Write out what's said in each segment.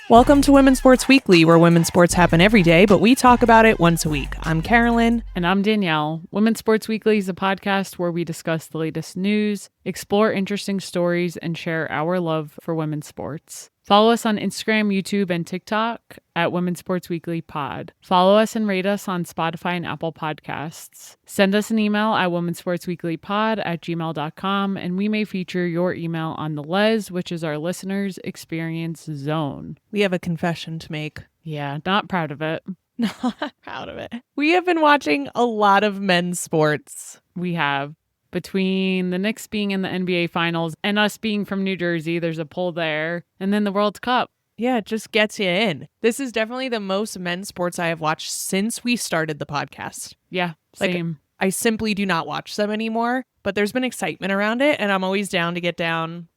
Welcome to Women's Sports Weekly, where women's sports happen every day, but we talk about it once a week. I'm Carolyn. And I'm Danielle. Women's Sports Weekly is a podcast where we discuss the latest news, explore interesting stories, and share our love for women's sports. Follow us on Instagram, YouTube, and TikTok at Women's Sports Weekly Pod. Follow us and rate us on Spotify and Apple Podcasts. Send us an email at womensportsweeklypod@gmail.com, and we may feature your email on the Les, which is our listeners' experience zone. We have a confession to make. Yeah, not proud of it. Not proud of it. We have been watching a lot of men's sports. We have. Between the Knicks being in the NBA Finals and us being from New Jersey, there's a pull there. And then the World Cup. Yeah, it just gets you in. This is definitely the most men's sports I have watched since we started the podcast. Yeah, same. I simply do not watch them anymore, but there's been excitement around it, and I'm always down to get down.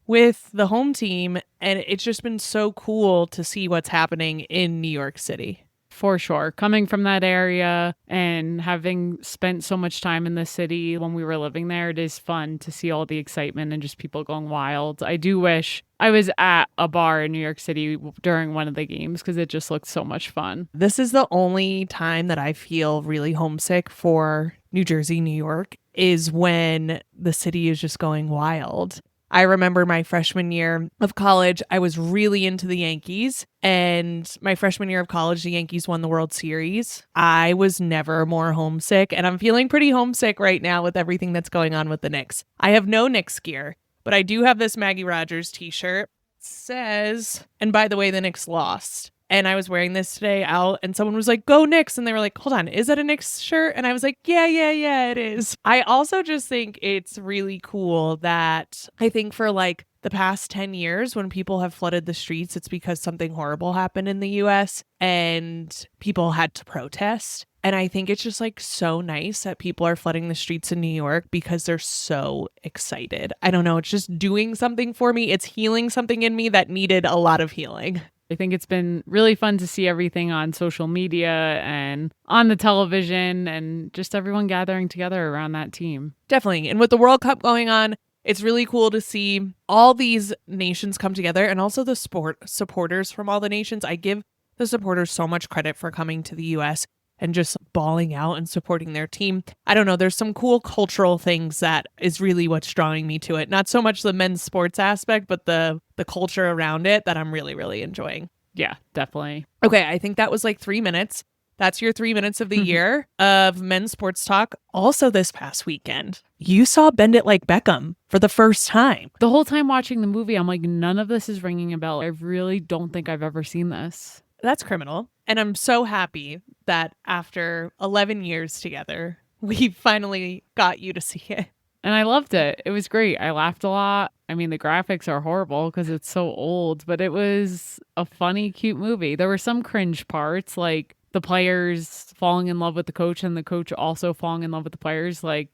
With the home team, and it's just been so cool to see what's happening in New York City. For sure. Coming from that area and having spent so much time in the city when we were living there, it is fun to see all the excitement and just people going wild. I do wish I was at a bar in New York City during one of the games because it just looked so much fun. This is the only time that I feel really homesick for New Jersey, New York, is when the city is just going wild. I remember my freshman year of college, I was really into the Yankees. And my freshman year of college, the Yankees won the World Series. I was never more homesick. And I'm feeling pretty homesick right now with everything that's going on with the Knicks. I have no Knicks gear, but I do have this Maggie Rogers t-shirt. It says, and by the way, the Knicks lost. And I was wearing this today out and someone was like, go Knicks. And they were like, hold on, is that a Knicks shirt? And I was like, yeah, it is. I also just think it's really cool that I think for like the past 10 years when people have flooded the streets, it's because something horrible happened in the US and people had to protest. And I think it's just like so nice that people are flooding the streets in New York because they're so excited. I don't know. It's just doing something for me. It's healing something in me that needed a lot of healing. I think it's been really fun to see everything on social media and on the television and just everyone gathering together around that team. Definitely. And with the World Cup going on, it's really cool to see all these nations come together and also the supporters from all the nations. I give the supporters so much credit for coming to the US and just bawling out and supporting their team. I don't know. There's some cool cultural things that is really what's drawing me to it. Not so much the men's sports aspect, but the culture around it that I'm really, really enjoying. Yeah, definitely. Okay, I think that was like 3 minutes. That's your 3 minutes of the year of men's sports talk. Also this past weekend, you saw Bend It Like Beckham for the first time. The whole time watching the movie, I'm like, none of this is ringing a bell. I really don't think I've ever seen this. That's criminal. And I'm so happy that after 11 years together, we finally got you to see it. And I loved it. It was great. I laughed a lot. I mean, the graphics are horrible because it's so old, but it was a funny, cute movie. There were some cringe parts, like the players falling in love with the coach and the coach also falling in love with the players. Like,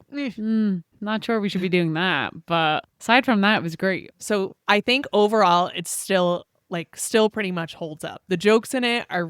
not sure we should be doing that. But aside from that, it was great. So I think overall, it's still pretty much holds up. The jokes in it are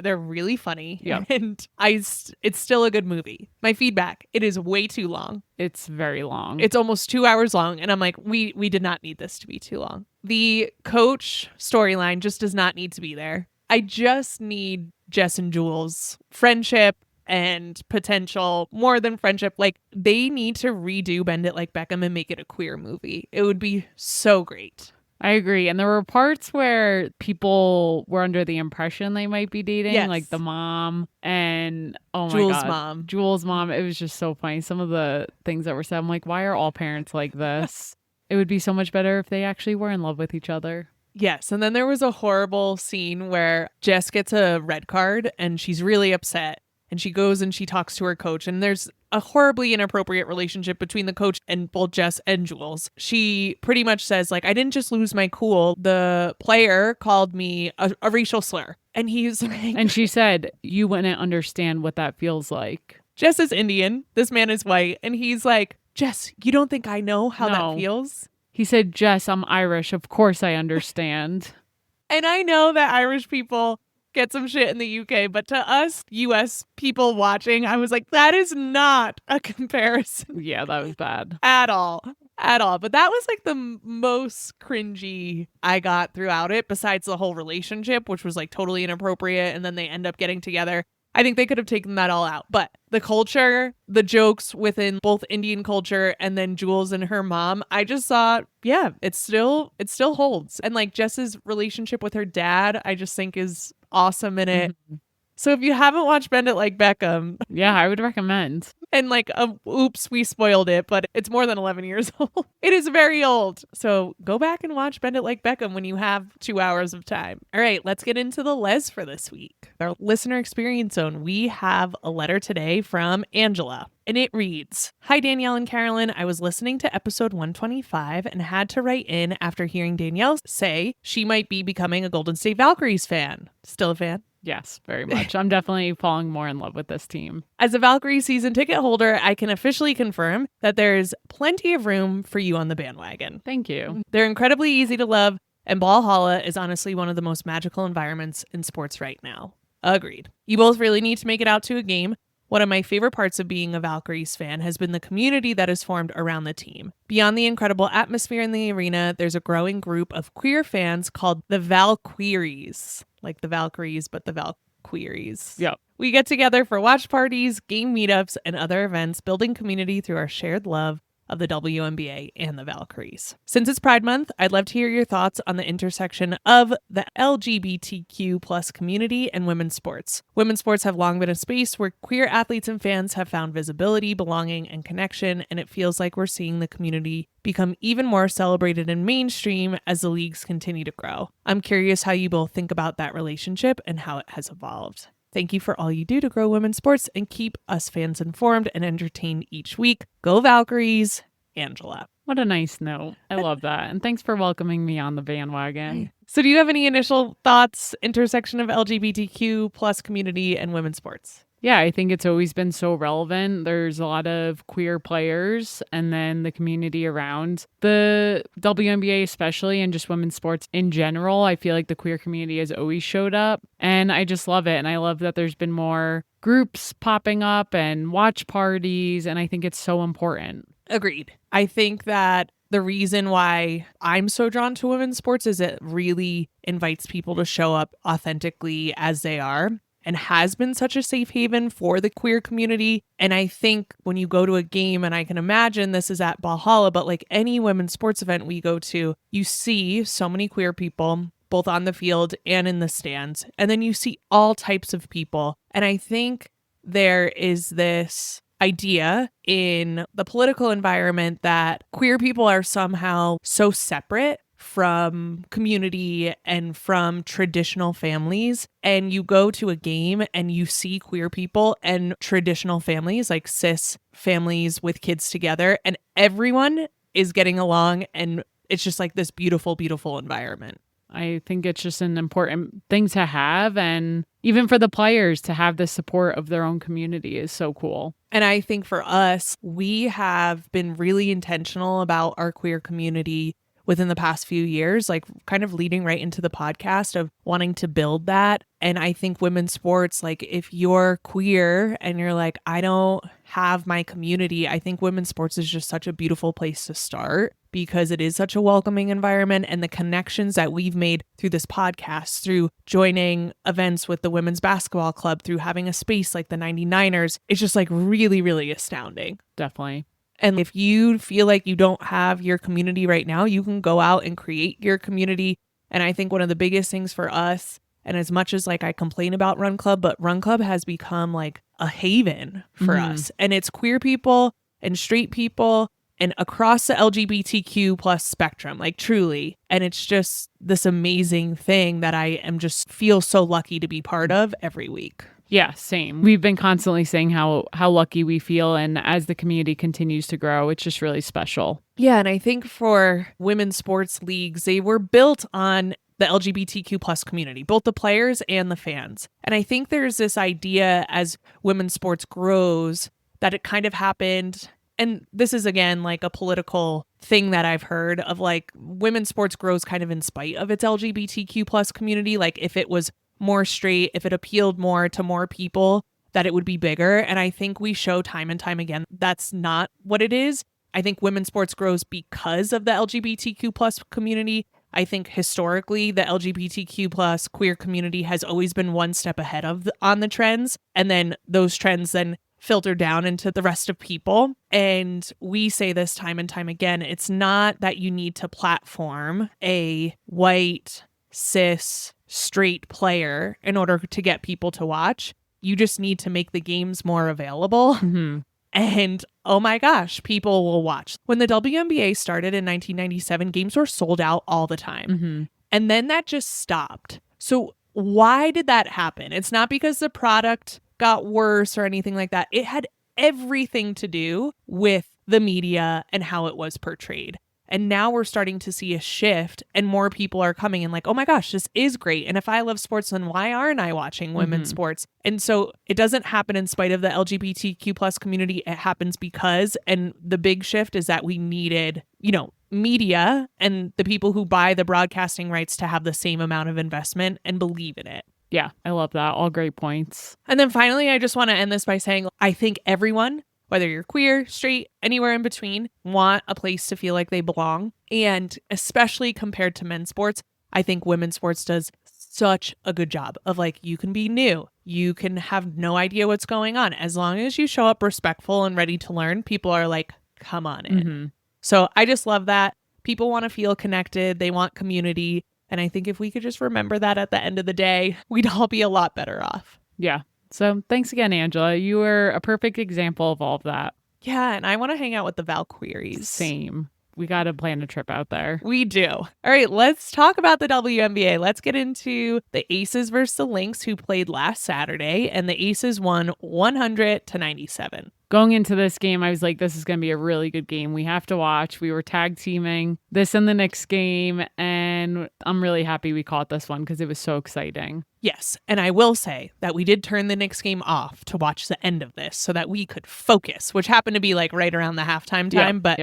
they're really funny. Yeah. And it's still a good movie. My feedback, it is way too long. It's very long. It's almost 2 hours long. And I'm like, we did not need this to be too long. The coach storyline just does not need to be there. I just need Jess and Jules' friendship and potential more than friendship. Like, they need to redo Bend It Like Beckham and make it a queer movie. It would be so great. I agree. And there were parts where people were under the impression they might be dating, yes. like the mom and, oh my Jules' God. mom. Jules' mom. It was just so funny. Some of the things that were said, I'm like, why are all parents like this? It would be so much better if they actually were in love with each other. Yes. And then there was a horrible scene where Jess gets a red card and she's really upset. And she goes and she talks to her coach. And there's a horribly inappropriate relationship between the coach and both Jess and Jules. She pretty much says, like, I didn't just lose my cool. The player called me a racial slur. And he's like... And she said, you wouldn't understand what that feels like. Jess is Indian. This man is white. And he's like, Jess, you don't think I know how that feels? He said, Jess, I'm Irish. Of course I understand. And I know that Irish people get some shit in the UK, but to us US people watching, I was like, that is not a comparison. Yeah, that was bad. At all. at all. But that was like the most cringy I got throughout it, besides the whole relationship, which was like totally inappropriate. And then they end up getting together. I think they could have taken that all out. But the culture, the jokes within both Indian culture and then Jules and her mom, I just thought, yeah, it still holds. And like Jess's relationship with her dad, I just think is awesome in it. Mhm. So if you haven't watched Bend It Like Beckham, Yeah, I would recommend. and like, oops, we spoiled it, but it's more than 11 years old. It is very old. So go back and watch Bend It Like Beckham when you have 2 hours of time. All right, let's get into the Les for this week. Our listener experience zone, we have a letter today from Angela. And it reads, "Hi, Danielle and Carolyn. I was listening to episode 125 and had to write in after hearing Danielle say she might be becoming a Golden State Valkyries fan. Still a fan? Yes, very much. I'm definitely falling more in love with this team. As a Valkyrie season ticket holder, I can officially confirm that there's plenty of room for you on the bandwagon. Thank you. They're incredibly easy to love, and Valhalla is honestly one of the most magical environments in sports right now. Agreed. You both really need to make it out to a game. One of my favorite parts of being a Valkyries fan has been the community that is formed around the team. Beyond the incredible atmosphere in the arena, there's a growing group of queer fans called the Valkyries. Like the Valkyries, but the Valkyries. Yep. We get together for watch parties, game meetups, and other events, building community through our shared love of the WNBA and the Valkyries. Since it's Pride Month, I'd love to hear your thoughts on the intersection of the LGBTQ plus community and women's sports. Women's sports have long been a space where queer athletes and fans have found visibility, belonging, and connection, and it feels like we're seeing the community become even more celebrated and mainstream as the leagues continue to grow. I'm curious how you both think about that relationship and how it has evolved. Thank you for all you do to grow women's sports and keep us fans informed and entertained each week. Go Valkyries, Angela." What a nice note. I love that. And thanks for welcoming me on the bandwagon. So do you have any initial thoughts, intersection of LGBTQ plus community and women's sports? Yeah, I think it's always been so relevant. There's a lot of queer players and then the community around the WNBA especially, and just women's sports in general. I feel like the queer community has always showed up, and I just love it. And I love that there's been more groups popping up and watch parties, and I think it's so important. Agreed. I think that the reason why I'm so drawn to women's sports is it really invites people to show up authentically as they are, and has been such a safe haven for the queer community. And I think when you go to a game, and I can imagine this is at Valhalla, but like any women's sports event we go to, you see so many queer people, both on the field and in the stands. And then you see all types of people. And I think there is this idea in the political environment that queer people are somehow so separate from community and from traditional families. And you go to a game and you see queer people and traditional families, like cis families with kids together, and everyone is getting along, and it's just like this beautiful, beautiful environment. I think it's just an important thing to have, and even for the players to have the support of their own community is so cool. And I think for us, we have been really intentional about our queer community within the past few years, like kind of leading right into the podcast of wanting to build that. And I think women's sports, like if you're queer and you're like, I don't have my community, I think women's sports is just such a beautiful place to start, because it is such a welcoming environment. And the connections that we've made through this podcast, through joining events with the women's basketball club, through having a space like the 99ers, it's just like really, really astounding. Definitely. And if you feel like you don't have your community right now, you can go out and create your community. And I think one of the biggest things for us, and as much as like I complain about Run Club, but Run Club has become like a haven for us. And it's queer people and straight people and across the LGBTQ plus spectrum, like truly. And it's just this amazing thing that I am just feel so lucky to be part of every week. Yeah, same. We've been constantly saying how lucky we feel, and as the community continues to grow, it's just really special. Yeah, and I think for women's sports leagues, they were built on the LGBTQ plus community, both the players and the fans. And I think there's this idea as women's sports grows that it kind of happened, and this is again like a political thing that I've heard of, like women's sports grows kind of in spite of its LGBTQ plus community. Like if it was more straight, if it appealed more to more people, that it would be bigger. And I think we show time and time again that's not what it is. I think women's sports grows because of the LGBTQ plus community. I think historically the LGBTQ plus queer community has always been one step ahead on the trends. And then those trends then filter down into the rest of people. And we say this time and time again, it's not that you need to platform a white, cis, straight player in order to get people to watch. You just need to make the games more available. Mm-hmm. And oh my gosh, people will watch. When the WNBA started in 1997, games were sold out all the time. Mm-hmm. And then that just stopped. So why did that happen? It's not because the product got worse or anything like that. It had everything to do with the media and how it was portrayed. And now we're starting to see a shift and more people are coming in like, oh my gosh, this is great. And if I love sports, then why aren't I watching women's sports? And so it doesn't happen in spite of the LGBTQ plus community. It happens because, and the big shift is that we needed, media and the people who buy the broadcasting rights to have the same amount of investment and believe in it. Yeah, I love that. All great points. And then finally, I just want to end this by saying, I think everyone, whether you're queer, straight, anywhere in between, want a place to feel like they belong. And especially compared to men's sports, I think women's sports does such a good job of like, you can be new. You can have no idea what's going on. As long as you show up respectful and ready to learn, people are like, come on in. Mm-hmm. So I just love that. People want to feel connected. They want community. And I think if we could just remember that at the end of the day, we'd all be a lot better off. Yeah. So thanks again, Angela. You were a perfect example of all of that. Yeah, and I want to hang out with the Valkyries. Same. We got to plan a trip out there. We do. All right, let's talk about the WNBA. Let's get into the Aces versus the Lynx, who played last Saturday, and the Aces won 100-97. Going into this game, I was like, this is going to be a really good game. We have to watch. We were tag teaming this and the Knicks game, and I'm really happy we caught this one because it was so exciting. Yes, and I will say that we did turn the Knicks game off to watch the end of this so that we could focus, which happened to be like right around the halftime time, but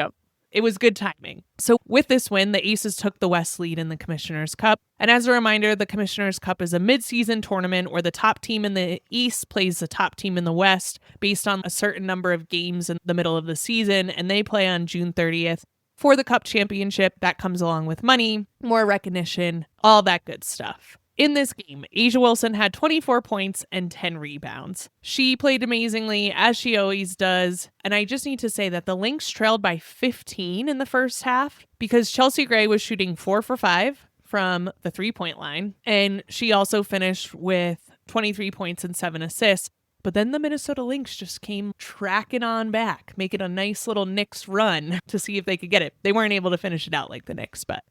it was good timing. So with this win, the Aces took the West lead in the Commissioner's Cup. And as a reminder, the Commissioner's Cup is a mid-season tournament where the top team in the East plays the top team in the West based on a certain number of games in the middle of the season. And they play on June 30th for the Cup Championship. That comes along with money, more recognition, all that good stuff. In this game, A'ja Wilson had 24 points and 10 rebounds. She played amazingly, as she always does. And I just need to say that the Lynx trailed by 15 in the first half because Chelsea Gray was shooting 4 for 5 from the three-point line. And she also finished with 23 points and 7 assists. But then the Minnesota Lynx just came tracking on back, making a nice little Knicks run to see if they could get it. They weren't able to finish it out like the Knicks, but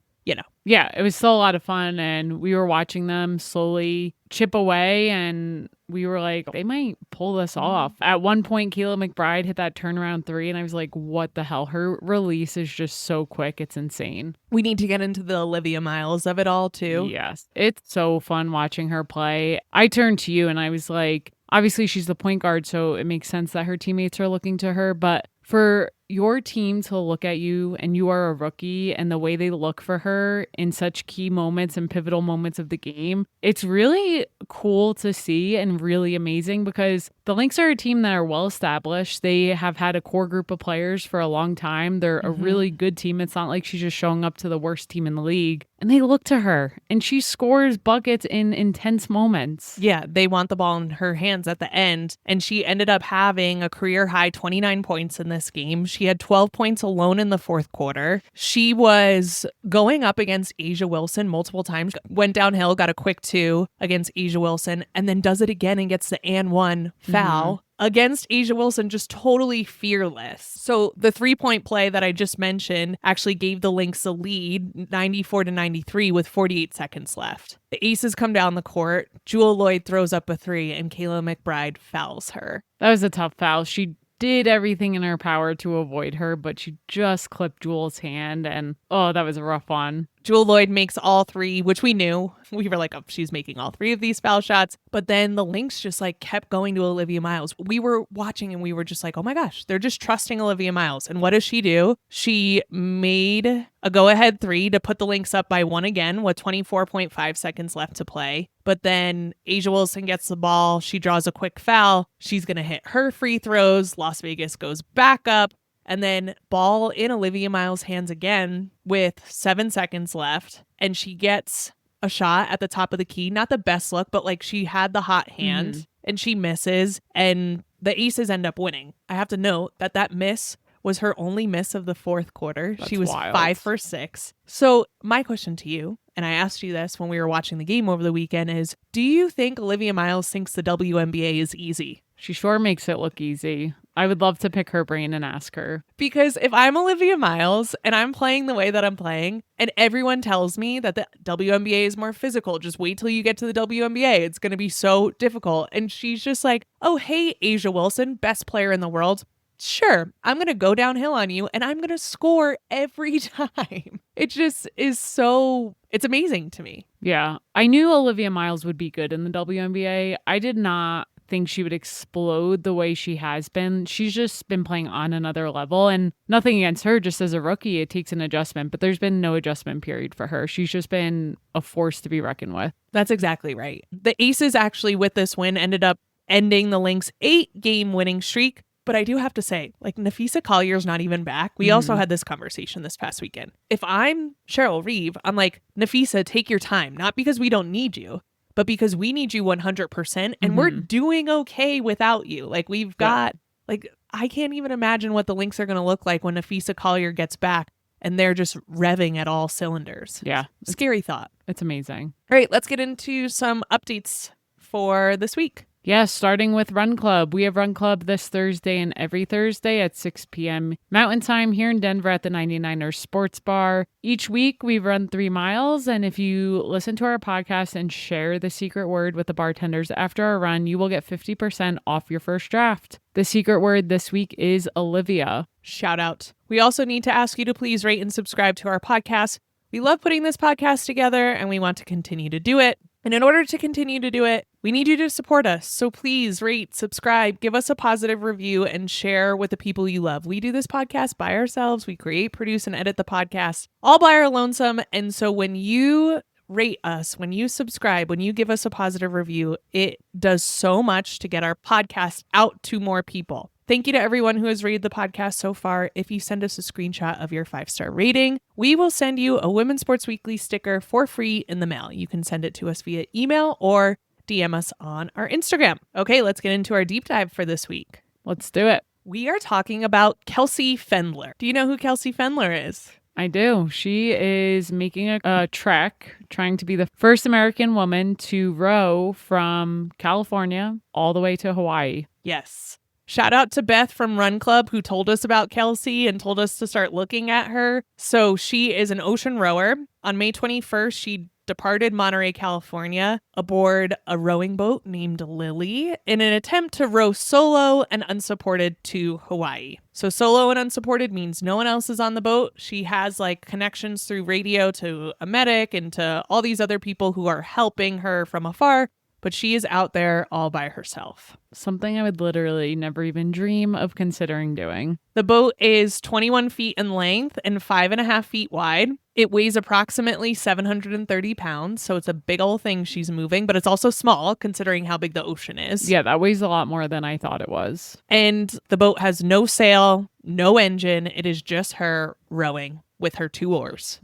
Yeah, it was still a lot of fun, and we were watching them slowly chip away, and we were like, they might pull this off. At one point, Kayla McBride hit that turnaround three, and I was like, what the hell? Her release is just so quick. It's insane. We need to get into the Olivia Miles of it all, too. Yes. It's so fun watching her play. I turned to you, and I was like, obviously, she's the point guard, so it makes sense that her teammates are looking to her, but for your team to look at you and you are a rookie and the way they look for her in such key moments and pivotal moments of the game, it's really cool to see and really amazing because the Lynx are a team that are well established. They have had a core group of players for a long time. They're a really good team. It's not like she's just showing up to the worst team in the league. And they look to her and she scores buckets in intense moments. Yeah, they want the ball in her hands at the end. And she ended up having a career high 29 points in this game. She had 12 points alone in the fourth quarter. She was going up against A'ja Wilson multiple times, went downhill, got a quick 2 against A'ja Wilson, and then does it again and gets the and 1 foul. Against A'ja Wilson, just totally fearless. So the 3-point play that I just mentioned actually gave the Lynx a lead, 94-93 with 48 seconds left. The Aces come down the court. Jewel Lloyd throws up a 3 and Kayla McBride fouls her. That was a tough foul. She did everything in her power to avoid her, but she just clipped Jewel's hand and that was a rough one. Jewel Lloyd makes all 3, which we knew. We were like, oh, she's making all 3 of these foul shots. But then the Lynx just kept going to Olivia Miles. We were watching and we were just like, oh my gosh, they're just trusting Olivia Miles. And what does she do? She made a go-ahead 3 to put the Lynx up by 1 again with 24.5 seconds left to play. But then A'ja Wilson gets the ball. She draws a quick foul. She's going to hit her free throws. Las Vegas goes back up. and then ball in Olivia Miles' hands again with 7 seconds left. And she gets a shot at the top of the key. Not the best look, but like she had the hot hand and she misses and the Aces end up winning. I have to note that that miss was her only miss of the fourth quarter. That's she was wild. 5 for 6. So my question to you, and I asked you this when we were watching the game over the weekend, is do you think Olivia Miles thinks the WNBA is easy? She sure makes it look easy. I would love to pick her brain and ask her. Because if I'm Olivia Miles and I'm playing the way that I'm playing and everyone tells me that the WNBA is more physical, just wait till you get to the WNBA. It's going to be so difficult. And she's just like, oh, hey, Asia Wilson, best player in the world. Sure, I'm going to go downhill on you and I'm going to score every time. It just is so, it's amazing to me. Yeah, I knew Olivia Miles would be good in the WNBA. I did not think she would explode the way she has been. She's just been playing on another level, and nothing against her, just as a rookie, it takes an adjustment, but there's been no adjustment period for her. She's just been a force to be reckoned with. That's exactly right. The Aces actually with this win ended up ending the Lynx 8-game winning streak. But I do have to say, like, Nafisa Collier's not even back. We also had this conversation this past weekend. If I'm Cheryl Reeve, I'm like, Nafisa, take your time. Not because we don't need you, but because we need you 100% and we're doing okay without you. Like, we've got, like, I can't even imagine what the Lynx are going to look like when Nafisa Collier gets back and they're just revving at all cylinders. Yeah. Scary thought. It's amazing. All right, let's get into some updates for this week. Yeah, starting with Run Club. We have Run Club this Thursday and every Thursday at 6 p.m. Mountain Time here in Denver at the 99ers Sports Bar. Each week we run 3 miles, and if you listen to our podcast and share the secret word with the bartenders after our run, you will get 50% off your first draft. The secret word this week is Olivia. Shout out. We also need to ask you to please rate and subscribe to our podcast. We love putting this podcast together, and we want to continue to do it. And in order to continue to do it, we need you to support us. So please rate, subscribe, give us a positive review, and share with the people you love. We do this podcast by ourselves. We create, produce, and edit the podcast all by our lonesome. And so when you rate us, when you subscribe, when you give us a positive review, it does so much to get our podcast out to more people. Thank you to everyone who has rated the podcast so far. If you send us a screenshot of your 5-star rating, we will send you a Women's Sports Weekly sticker for free in the mail. You can send it to us via email or DM us on our Instagram. Okay, let's get into our deep dive for this week. Let's do it. We are talking about Kelsey Pfendler. Do you know who Kelsey Pfendler is? I do. She is making a trek, trying to be the first American woman to row from California all the way to Hawaii. Yes. Shout out to Beth from Run Club who told us about Kelsey and told us to start looking at her. So she is an ocean rower. On May 21st, she departed Monterey, California aboard a rowing boat named Lily in an attempt to row solo and unsupported to Hawaii. So solo and unsupported means no one else is on the boat. She has like connections through radio to a medic and to all these other people who are helping her from afar. But she is out there all by herself. Something I would literally never even dream of considering doing. The boat is 21 feet in length and 5.5 feet wide. It weighs approximately 730 pounds, so it's a big old thing she's moving, but it's also small considering how big the ocean is. Yeah, that weighs a lot more than I thought it was. And the boat has no sail, no engine. It is just her rowing with her 2 oars.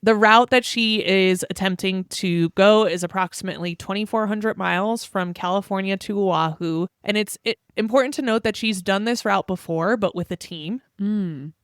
The route that she is attempting to go is approximately 2,400 miles from California to Oahu. And it's important to note that she's done this route before, but with a team.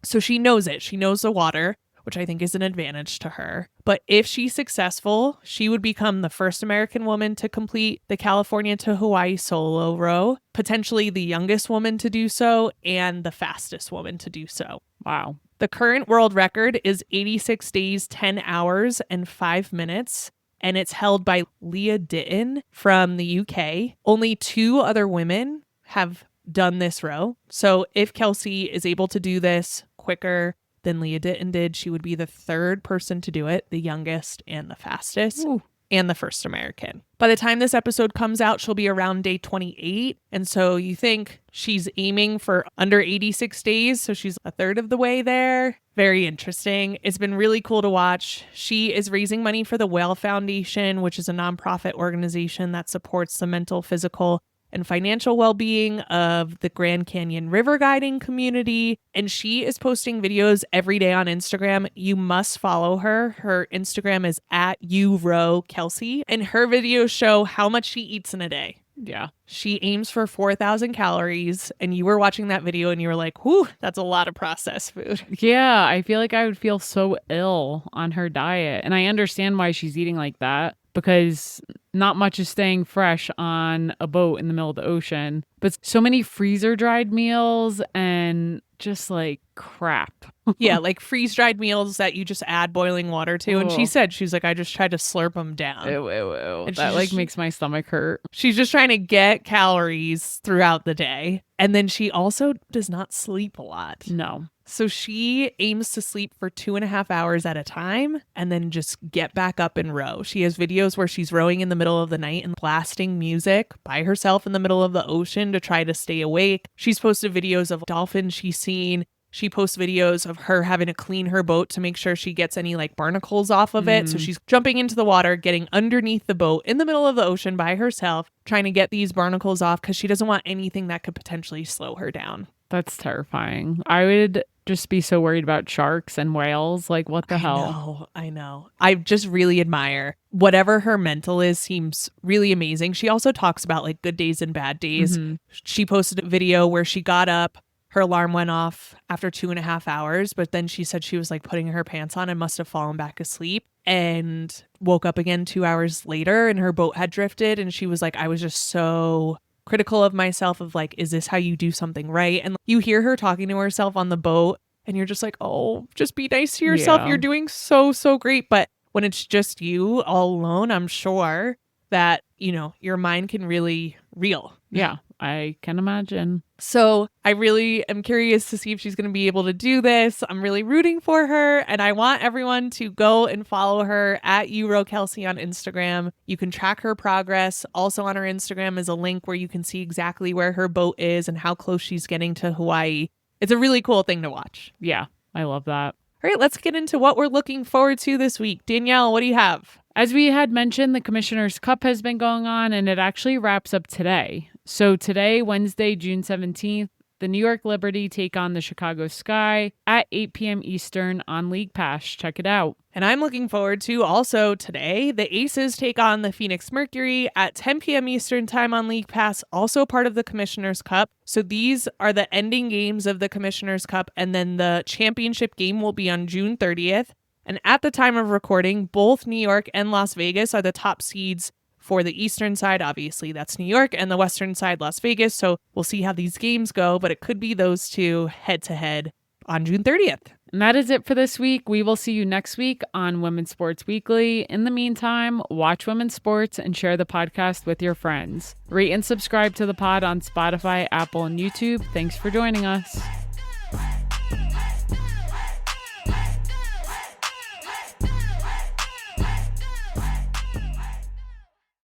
So she knows it. She knows the water, which I think is an advantage to her. But if she's successful, she would become the first American woman to complete the California to Hawaii solo row, potentially the youngest woman to do so, and the fastest woman to do so. Wow. The current world record is 86 days, 10 hours, and 5 minutes, and it's held by Leah Ditton from the UK. Only 2 other women have done this row. So if Kelsey is able to do this quicker than Leah Ditton did, she would be the 3rd person to do it, the youngest and the fastest. Ooh. And the first American. By the time this episode comes out, she'll be around day 28. And so you think she's aiming for under 86 days. So she's a third of the way there. Very interesting. It's been really cool to watch. She is raising money for the Whale Foundation, which is a nonprofit organization that supports the mental, physical, and financial well-being of the Grand Canyon river guiding community. And she is posting videos every day on Instagram. You must follow her. Her Instagram is at @urokelsey, and her videos show how much she eats in a day. Yeah. She aims for 4,000 calories, and you were watching that video and you were like, whew, that's a lot of processed food. Yeah, I feel like I would feel so ill on her diet. And I understand why she's eating like that, because not much is staying fresh on a boat in the middle of the ocean. But so many freezer dried meals and just like crap. Yeah, like freeze-dried meals that you just add boiling water to. And she Oh. said, she's like, I just tried to slurp them down. Ew, ew, ew. And That she like just- makes my stomach hurt. She's just trying to get calories throughout the day. And then she also does not sleep a lot. No. So she aims to sleep for 2.5 hours at a time and then just get back up and row. She has videos where she's rowing in the middle of the night and blasting music by herself in the middle of the ocean to try to stay awake. She's posted videos of dolphins she's seen. She posts videos of her having to clean her boat to make sure she gets any like barnacles off of it. So she's jumping into the water, getting underneath the boat in the middle of the ocean by herself, trying to get these barnacles off because she doesn't want anything that could potentially slow her down. That's terrifying. I would just be so worried about sharks and whales. Like, what the hell? I know. I just really admire whatever her mental is, seems really amazing. She also talks about like good days and bad days. She posted a video where she got up, her alarm went off after 2.5 hours, but then she said she was like putting her pants on and must have fallen back asleep and woke up again 2 hours later and her boat had drifted. And she was like, I was just so critical of myself of like, is this how you do something right? And you hear her talking to herself on the boat and you're just like, oh, just be nice to yourself. Yeah. You're doing so great. But when it's just you all alone, I'm sure that, you know, your mind can really reel. Yeah, I can imagine. So I really am curious to see if she's going to be able to do this. I'm really rooting for her. And I want everyone to go and follow her at @urokelsey on Instagram. You can track her progress. Also on her Instagram is a link where you can see exactly where her boat is and how close she's getting to Hawaii. It's a really cool thing to watch. Yeah, I love that. All right, let's get into what we're looking forward to this week. Danielle, what do you have? As we had mentioned, the Commissioner's Cup has been going on and it actually wraps up today. So today, Wednesday, June 17th, the New York Liberty take on the Chicago Sky at 8 p.m. Eastern on League Pass. Check it out. And I'm looking forward to also today, the Aces take on the Phoenix Mercury at 10 p.m. Eastern time on League Pass, also part of the Commissioner's Cup. So these are the ending games of the Commissioner's Cup, and then the championship game will be on June 30th. And at the time of recording, both New York and Las Vegas are the top seeds for the Eastern side. Obviously, that's New York, and the Western side, Las Vegas. So we'll see how these games go, but it could be those two head-to-head on June 30th. And that is it for this week. We will see you next week on Women's Sports Weekly. In the meantime, watch women's sports and share the podcast with your friends. Rate and subscribe to the pod on Spotify, Apple, and YouTube. Thanks for joining us.